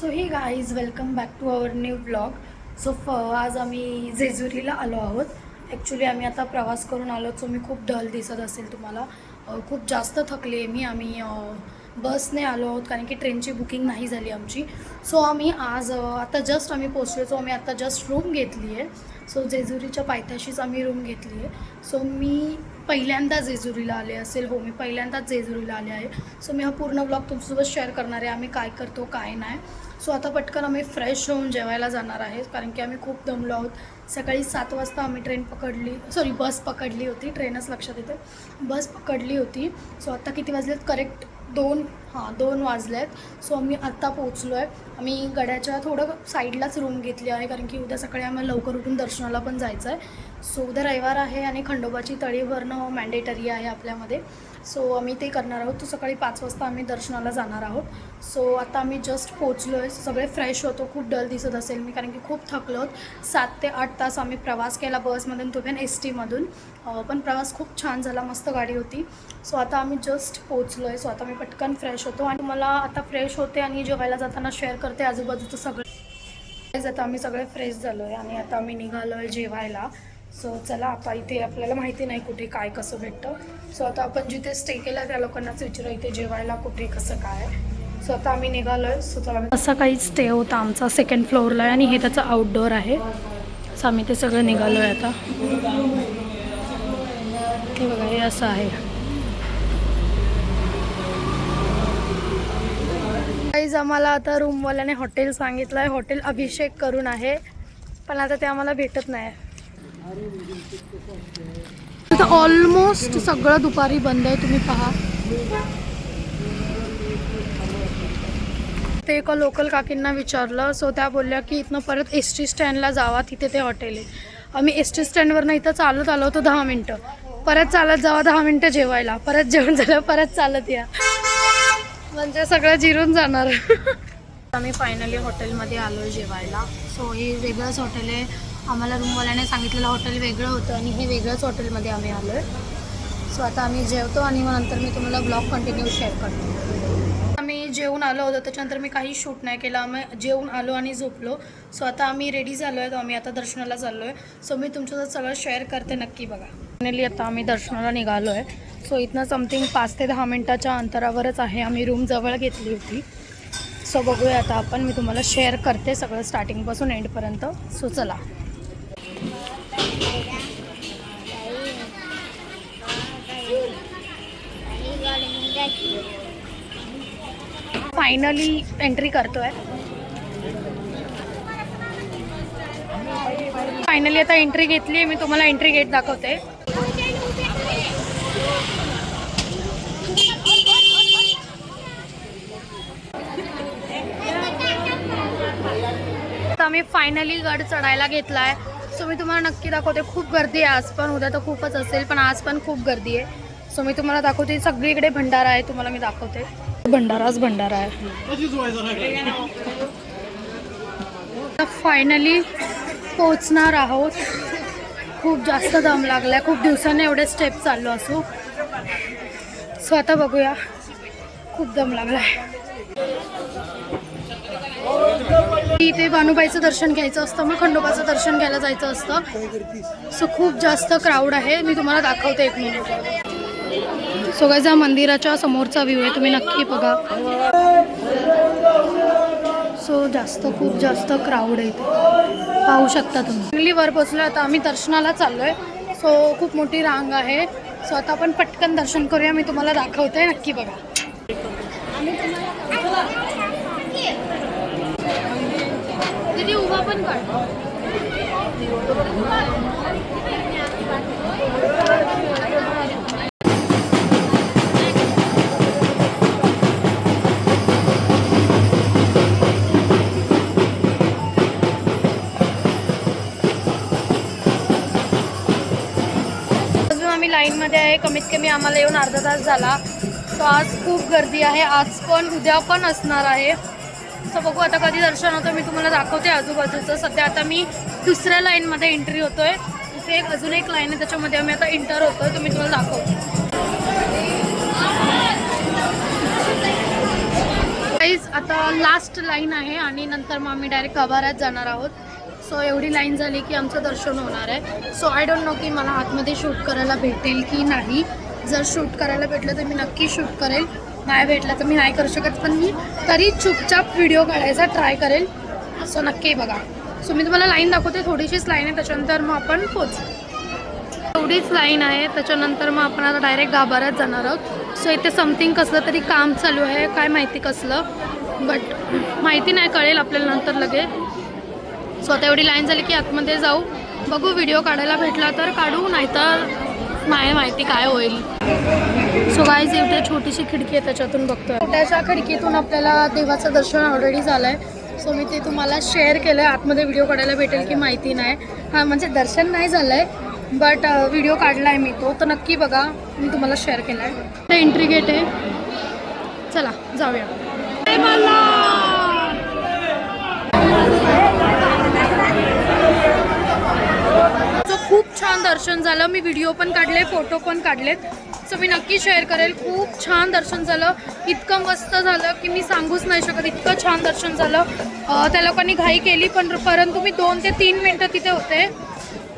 So hi guys welcome back to our new blog. आज आम्ही जेजुरीला आलो आहोत. ॲक्च्युली आम्ही आता प्रवास करून आलो, सो मी खूप डल दिसत असेल तुम्हाला. खूप जास्त थकले आहे आम्ही बसने आलो आहोत कारण की ट्रेनची बुकिंग नाही झाली आमची. सो आम्ही आज आता जस्ट आम्ही पोचलो. सो आम्ही आता जस्ट रूम घेतली आहे. सो जेजुरीच्या पायथ्याशीच आम्ही रूम घेतली आहे. सो मी पहिल्यांदा जेजुरीला आले असेल. हो, मी पहिल्यांदाच जेजुरीला आले आहे. सो मी हा पूर्ण ब्लॉग तुमच्यासोबत शेअर करणार आहे, आम्ही काय करतो काय नाही. सो आता पटकन आम्ही फ्रेश होऊन जेवायला जाणार आहे कारण की आम्ही खूप दमलो आहोत. सकाळी 7 वाजता आम्ही बस पकडली होती. ट्रेनच लक्षात येते, बस पकडली होती. सो आता किती वाजलेत करेक्ट 2 वाजलेत. सो आम्ही आत्ता पोचलो आहे. आम्ही गड्याच्या थोडं साईडलाच रूम घेतली आहे कारण की उद्या सकाळी आम्हाला लवकर उठून दर्शनाला पण जायचं आहे. सो उद्या रविवार आहे आणि खंडोबाची तळी भरणं मॅन्डेटरी आहे आपल्यामध्ये. सो आम्ही ते करणार आहोत. तो सकाळी 5 वाजता आम्ही दर्शनाला जाणार आहोत. सो आता आम्ही जस्ट पोचलो आहे. सगळे फ्रेश होतो. खूप डल दिसत असेल मी कारण की खूप थकलो आहोत. 7 ते 8 तास आम्ही प्रवास केला बसमधून, तो पण STमधून. पण प्रवास खूप छान झाला, मस्त गाडी होती. सो आता आम्ही जस्ट पोचलो आहे. सो आता मी पटकन फ्रेश होतो आणि मला आता फ्रेश होते आणि जेवायला जाताना शेअर करते आजूबाजूचं सगळं. आता आम्ही सगळे फ्रेश झालो आहे आणि आता आम्ही निघालो आहे जेवायला. सो चला, आता इथे आपल्याला माहिती नाही कुठे काय कसं भेटतं. सो आता आपण जिथे स्टे केला त्या लोकांनाच विचारू इथे जेवायला कुठे कसं काय. सो आता आम्ही निघालो आहे. सो चला, असा काही स्टे होता आमचा 2nd फ्लोअरला आणि हे त्याचं आउटडोअर आहे. सो आम्ही ते सगळं निघालो आहे आता. हे बघा, हे असं आहे. गाईज आम्हाला आता रूमवाल्याने हॉटेल सांगितलं आहे. हॉटेल अभिषेक करून आहे, पण आता ते आम्हाला भेटत नाही. आता ऑलमोस्ट सगळं दुपारी बंद आहे, तुम्ही पहा. ते एका लोकल काकींना विचारलं. सो त्या बोलल्या की इथनं परत ST स्टँडला जावा, तिथे ते हॉटेल आहे. आम्ही ST स्टँडवरनं इथं चालत आलो होतो 10 मिनटं. परत चालत जावा 10 मिनटं जेवायला, परत जेवण झालं परत चालत या, म्हणजे सगळं जिरून जाणार. आम्ही फायनली हॉटेलमध्ये आलो आहे जेवायला. सो हे वेगळंच हॉटेल आहे. आम्हाला रूमवाल्याने सांगितलेलं हॉटेल वेगळं होतं आणि हे वेगळंच हॉटेलमध्ये आम्ही आलो आहे. सो आता आम्ही जेवतो आणि मग नंतर मी तुम्हाला ब्लॉग कंटिन्यू शेअर करतो. आम्ही जेवून आलो होतो, त्याच्यानंतर मी काही शूट नाही केलं. आम्ही जेवून आलो आणि झोपलो. सो आता आम्ही रेडी झालो आहे, तर आम्ही आता दर्शनाला चाललो आहे. सो मी तुमच्यासोबत सगळं शेअर करते, नक्की बघा. फायनली आता आम्ही दर्शनाला निघालो आहे. सो इथनं समथिंग 5 ते 10 मिनटाच्या अंतरावरच आहे. आम्ही रूम जवळ घेतली होती. सो बघूया आता आपण, मी तुम्हाला शेअर करते सगळं स्टार्टिंगपासून एंडपर्यंत. सो चला. फायनली एंट्री करतोय. फायनली आता एंट्री घेतली आहे. मी तुम्हाला एंट्री गेट दाखवते. आता मी फायनली गड चढायला घेतला आहे. सो मी तुम्हाला नक्की दाखवते. खूप गर्दी आहे आज पण, उद्या तर खूपच असेल, पण आज पण खूप गर्दी आहे. सो मी तुम्हाला दाखवते. सगळीकडे भंडारा आहे, तुम्हाला मी दाखवते. भंडाराच भंडारा आहे. आता फायनली पोचणार आहोत. खूप जास्त दम लागला आहे, खूप दिवसांनी एवढे स्टेप चाललो असो. सो आता बघूया, खूप दम लागला आहे. इथे भानुबाईचं दर्शन घ्यायचं असतं, मग खंडोबाचं दर्शन घ्यायला जायचं असतं. सो खूप जास्त क्राऊड आहे, मी तुम्हाला दाखवते 1 मिनिट. सो गाईज हा मंदिराच्या समोरचा व्ह्यू आहे, तुम्ही नक्की बघा. सो खूप जास्त क्राऊड आहे इथे, पाहू शकता तुम्ही. फायनली वर पोचलो. आता आम्ही दर्शनाला चाललो आहे. सो खूप मोठी रांग आहे. सो आता आपण पटकन दर्शन करूया, मी तुम्हाला दाखवते, नक्की बघा. तिथे उभा पण काढ. अजून आम्ही लाईनमध्ये आहे. कमीत कमी आम्हाला येऊन अर्धा तास झाला. सो आज खूप गर्दी आहे, आज पण उद्या पण असणार आहे. सो बघू आता कधी दर्शन होतं, मी तुम्हाला दाखवते आजूबाजूचं. सध्या आता मी दुसऱ्या लाईनमध्ये एंट्री होतोय. इथे अजून एक लाईन आहे, त्याच्यामध्ये आम्ही आता एंटर होतोय, तुम्ही तुम्हाला दाखवते. गाईज आता लास्ट लाईन आहे आणि नंतर मग आम्ही डायरेक्ट गाभाऱ्यात जाणार आहोत. सो एवढी लाईन झाली की आमचं दर्शन होणार आहे. सो आय डोंट नो की मला आतमध्ये शूट करायला भेटेल की नाही. जर शूट करायला भेटलं तर मी नक्की शूट करेल, नाही भेटलं तर मी नाही करू शकत, पण मी तरी चुपचाप व्हिडिओ काढायचा ट्राय करेल. सो नक्की बघा. सो मी तुम्हाला लाईन दाखवते, थोडीशीच लाईन आहे, त्याच्यानंतर मग आपण पोचू. एवढीच लाईन आहे, त्याच्यानंतर मग आपण आता डायरेक्ट गाभाऱ्यात जाणार आहोत. सो इथे समथिंग कसलं तरी काम चालू आहे, काय माहिती कसलं, बट माहिती नाही, कळेल आपल्याला नंतर लगेच. सो आता एवढी लाईन झाली की आतमध्ये जाऊ, बघू व्हिडिओ काढायला भेटला तर काढू, नाहीतर नाही माहिती काय होईल. सो गाईज इथे छोटीशी खिडकी आहे, त्याच्यातून बघतोय. छोट्याशा खिडकीतून आपल्याला देवाचं दर्शन ऑलरेडी झालं आहे. सो मी ते तुम्हाला शेअर केलं आहे. आतमध्ये व्हिडिओ काढायला भेटेल की माहिती नाही. हां म्हणजे दर्शन नाही झालं आहे, बट व्हिडिओ काढला आहे मी तो, तर नक्की बघा. मी तुम्हाला शेअर केला आहे. ते एंट्री गेट आहे, चला जाऊया. खूप छान दर्शन झालं. मी व्हिडिओ पण काढले, फोटो पण काढलेत, सो मी नक्की शेअर करेल. खूप छान दर्शन झालं, इतकं मस्त झालं की मी सांगूच नाही शकत. इतकं छान दर्शन झालं. त्या लोकांनी घाई केली परंतु मी 2 ते 3 मिनटं तिथे होते.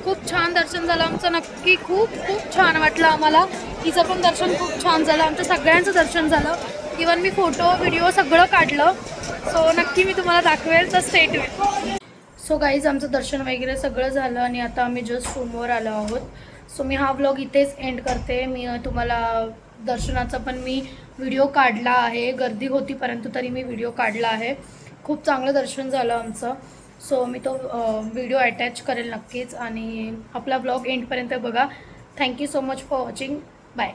खूप छान दर्शन झालं आमचं. नक्की खूप खूप छान वाटलं आम्हाला. तिचं पण दर्शन खूप छान झालं, आमचं सगळ्यांचं दर्शन झालं. इवन मी फोटो व्हिडिओ सगळं काढलं. सो नक्की मी तुम्हाला दाखवेल, तर स्टे ट्यून्ड. सो गाईज आमचं दर्शन वगैरे सगळं झालं आणि आता आम्ही जस्ट रूमवर आलो आहोत. सो मी हा व्लॉग इथेच एंड करते. मी तुम्हाला दर्शनाचा पण मी व्हिडिओ काढला आहे. गर्दी होती परंतु तरी मी व्हिडिओ काढला आहे. खूप चांगलं दर्शन झालं आमचं. सो मी तो व्हिडिओ अटॅच करेल नक्कीच आणि आपला व्लॉग एंडपर्यंत बघा. Thank you so much for watching. Bye.